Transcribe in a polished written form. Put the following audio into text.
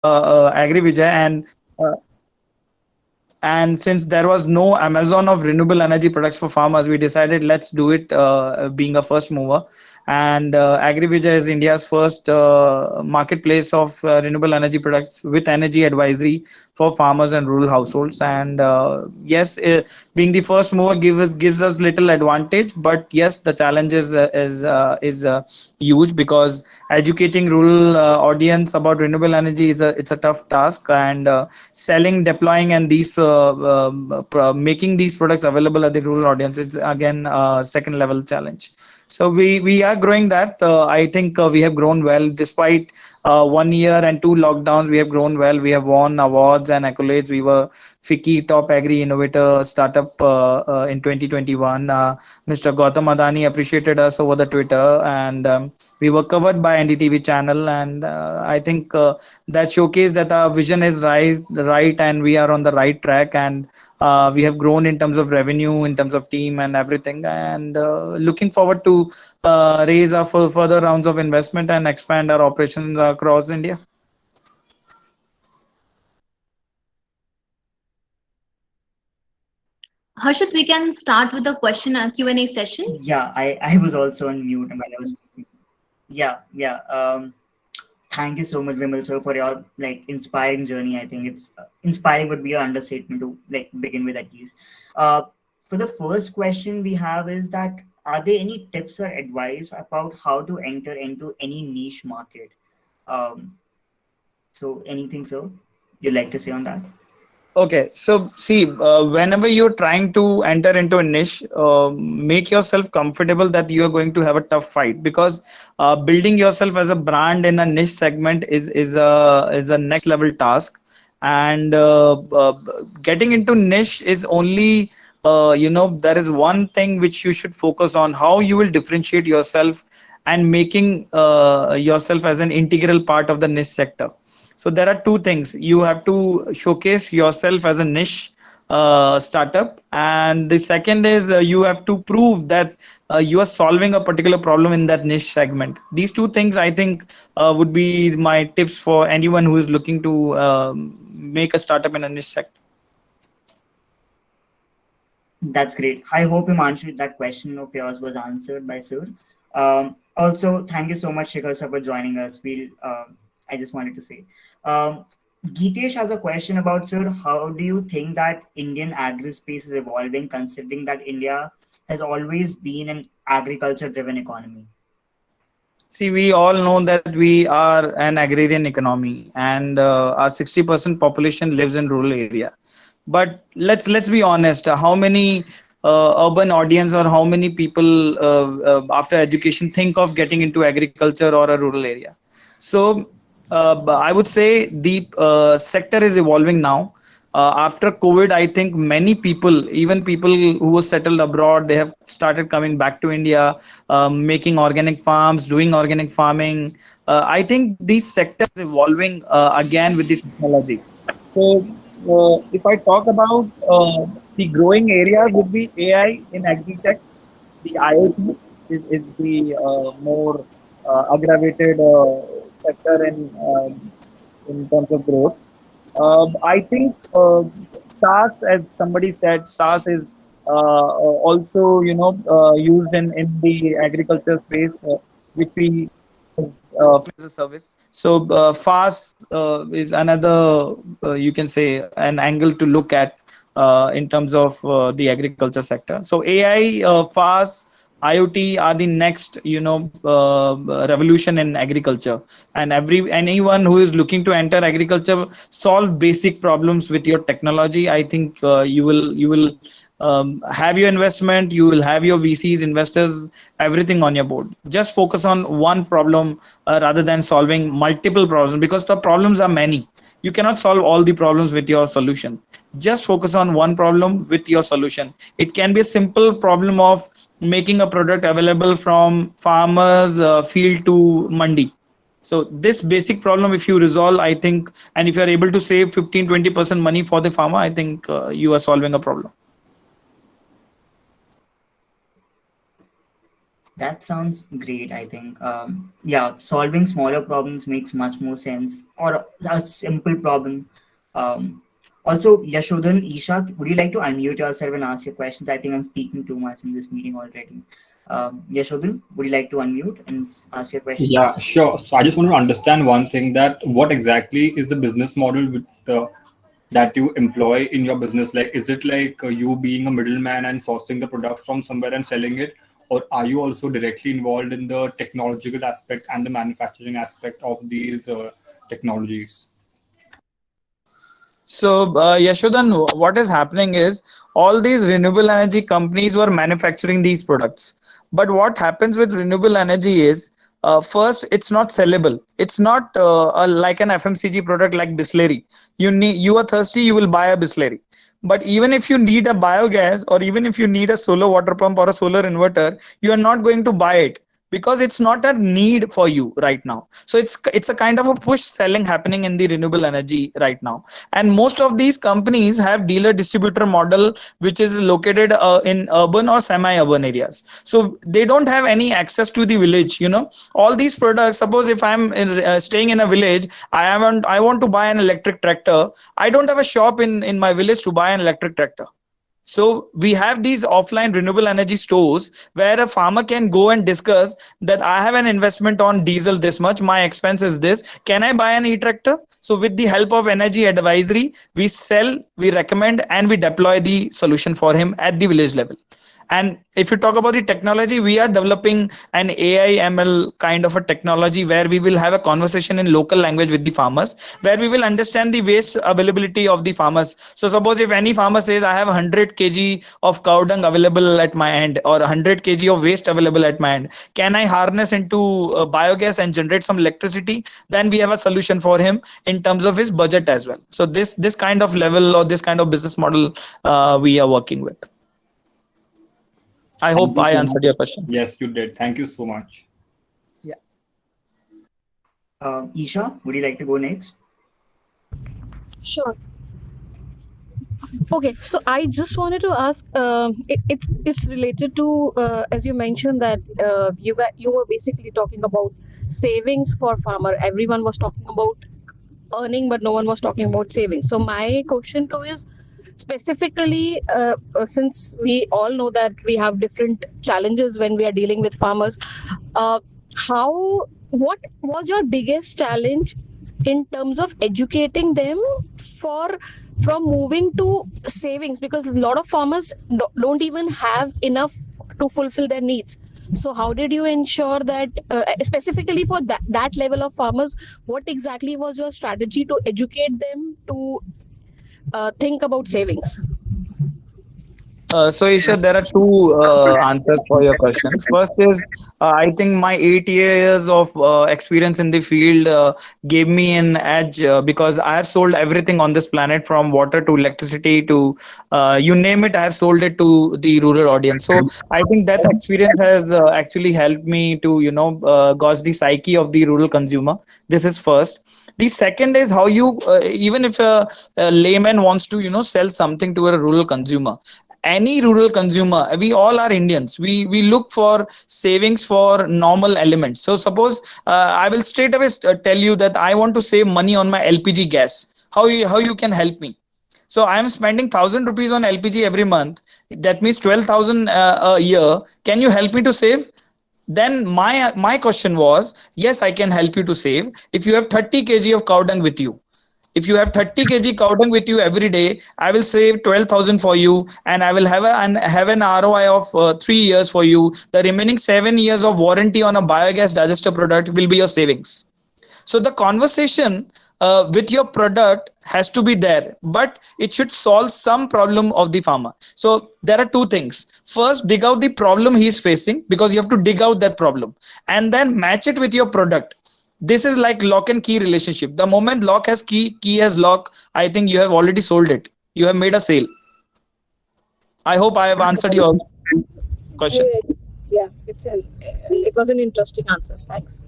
AgriVijay, uh, and since there was no Amazon of renewable energy products for farmers, we decided let's do it, being a first mover. And AgriVijay is India's first marketplace of renewable energy products with energy advisory for farmers and rural households. And yes, being the first mover gives us little advantage, but yes, the challenge is huge, because educating rural audience about renewable energy is a tough task. And selling, deploying, and making these products available at the rural audience, it's again second level challenge. So we are growing that. I think we have grown well despite 1 year and two lockdowns. We have grown well. We have won awards and accolades. We were FICCI Top Agri Innovator Startup in 2021. Mr. Gautam Adani appreciated us over the Twitter, and we were covered by NDTV channel. And I think that showcased that our vision is right, and we are on the right track. And we have grown in terms of revenue, in terms of team, and everything. And looking forward to raise our further rounds of investment and expand our operations across India. Harshit, we can start with the question Q&A session. Yeah, I was also on mute while I was speaking. Yeah. Thank you so much, Vimal sir, for your like inspiring journey. I think it's inspiring would be an understatement to like begin with at least. Uh, for the first question we have is that are there any tips or advice about how to enter into any niche market? Um, so anything, sir, you'd like to say on that? Okay, so see, whenever you're trying to enter into a niche, make yourself comfortable that you are going to have a tough fight, because building yourself as a brand in a niche segment is a next level task. And getting into niche is only, there is one thing which you should focus on: how you will differentiate yourself and making yourself as an integral part of the niche sector. So there are two things: you have to showcase yourself as a niche startup, and the second is you have to prove that you are solving a particular problem in that niche segment. These two things, I think, would be my tips for anyone who is looking to make a startup in a niche sector. That's great. I hope Himanshu, that question of yours was answered by Sir. Also, thank you so much, Shikhar sir, for joining us. I just wanted to say, um, Geetesh has a question about Sir. How do you think that Indian agri space is evolving, considering that India has always been an agriculture-driven economy? See, we all know that we are an agrarian economy, and our 60% population lives in rural area. But let's be honest. How many urban audience, or how many people after education think of getting into agriculture or a rural area? So I would say the sector is evolving now. After COVID, I think many people, even people who were settled abroad, they have started coming back to India, making organic farms, doing organic farming. I think this sector is evolving again with the technology. So, if I talk about the growing areas, would be AI in agri-tech. The IoT is the more aggravated sector in terms of growth. I think SaaS, as somebody said, SaaS is also used in the agriculture space, which we as a service. So FAST is another, you can say, an angle to look at in terms of the agriculture sector. So AI, FAST, IoT are the next, revolution in agriculture. And anyone who is looking to enter agriculture, solve basic problems with your technology. I think you will have your investment, you will have your VCs, investors, everything on your board. Just focus on one problem rather than solving multiple problems, because the problems are many. You cannot solve all the problems with your solution. Just focus on one problem with your solution. It can be a simple problem of making a product available from farmers field to mandi. So this basic problem, if you resolve, I think, and if you are able to save 15-20% money for the farmer, I think you are solving a problem. That sounds great, I think. Yeah, solving smaller problems makes much more sense, or a simple problem. Um, Also, Yashodhan, Isha, would you like to unmute yourself and ask your questions? I think I'm speaking too much in this meeting already. Yashodhan, would you like to unmute and ask your question? Yeah, sure. So I just want to understand one thing, that what exactly is the business model that you employ in your business? Like, is it like you being a middleman and sourcing the products from somewhere and selling it? Or are you also directly involved in the technological aspect and the manufacturing aspect of these technologies? So, Yashodhan, what is happening is all these renewable energy companies were manufacturing these products. But what happens with renewable energy is, first, it's not sellable. It's not like an FMCG product like Bisleri. You are thirsty, you will buy a Bisleri. But even if you need a biogas, or even if you need a solar water pump or a solar inverter, you are not going to buy it because it's not a need for you right now. So it's a kind of a push selling happening in the renewable energy right now. And most of these companies have dealer distributor model, which is located in urban or semi urban areas, so they don't have any access to the village. All these products, suppose if I'm staying in a village, I want to buy an electric tractor. I don't have a shop in my village to buy an electric tractor. So we have these offline renewable energy stores where a farmer can go and discuss that I have an investment on diesel this much, my expense is this. Can I buy an e-tractor? So with the help of energy advisory, we sell, we recommend, and we deploy the solution for him at the village level. And if you talk about the technology, we are developing an AI ML kind of a technology where we will have a conversation in local language with the farmers, where we will understand the waste availability of the farmers. So suppose if any farmer says, I have 100 kg of cow dung available at my end, or 100 kg of waste available at my end, can I harness into biogas and generate some electricity? Then we have a solution for him in terms of his budget as well. So this kind of level, or this kind of business model we are working with. I Thank hope you I so answered much. your question. Yes, you did. Thank you so much. Yeah. Isha, would you like to go next? Sure. Okay, so I just wanted to ask. It's related to as you mentioned that you were basically talking about savings for farmer. Everyone was talking about earning, but no one was talking about savings. So my question to is specifically, since we all know that we have different challenges when we are dealing with farmers, how what was your biggest challenge in terms of educating them for from moving to savings, because a lot of farmers don't even have enough to fulfill their needs. So how did you ensure that specifically for that level of farmers, what exactly was your strategy to educate them to think about savings? So Isha, there are two answers for your question. First is, I think my 8 years of experience in the field gave me an edge, because I have sold everything on this planet, from water to electricity to you name it. I have sold it to the rural audience. So I think that experience has actually helped me to gauge the psyche of the rural consumer. This is first. The second is how you even if a layman wants to sell something to a rural consumer, any rural consumer, we all are Indians, we look for savings for normal elements. So suppose I will straight away tell you that I want to save money on my LPG gas. How you can help me? So I am spending 1,000 rupees on LPG every month. That means 12,000 a year. Can you help me to save? Then my question was, yes, I can help you to save if you have 30 kg of cow dung with you. If you have 30 kg cow dung with you every day, I will save 12,000 for you, and I will have an ROI of 3 years for you. The remaining 7 years of warranty on a biogas digester product will be your savings. So the conversation with your product has to be there, but it should solve some problem of the farmer. So there are two things. First, dig out the problem he is facing, because you have to dig out that problem, and then match it with your product. This is like lock and key relationship. The moment lock has key has lock, I think you have already sold it. You have made a sale. I hope I have answered your question. Yeah, it was an interesting answer. Thanks.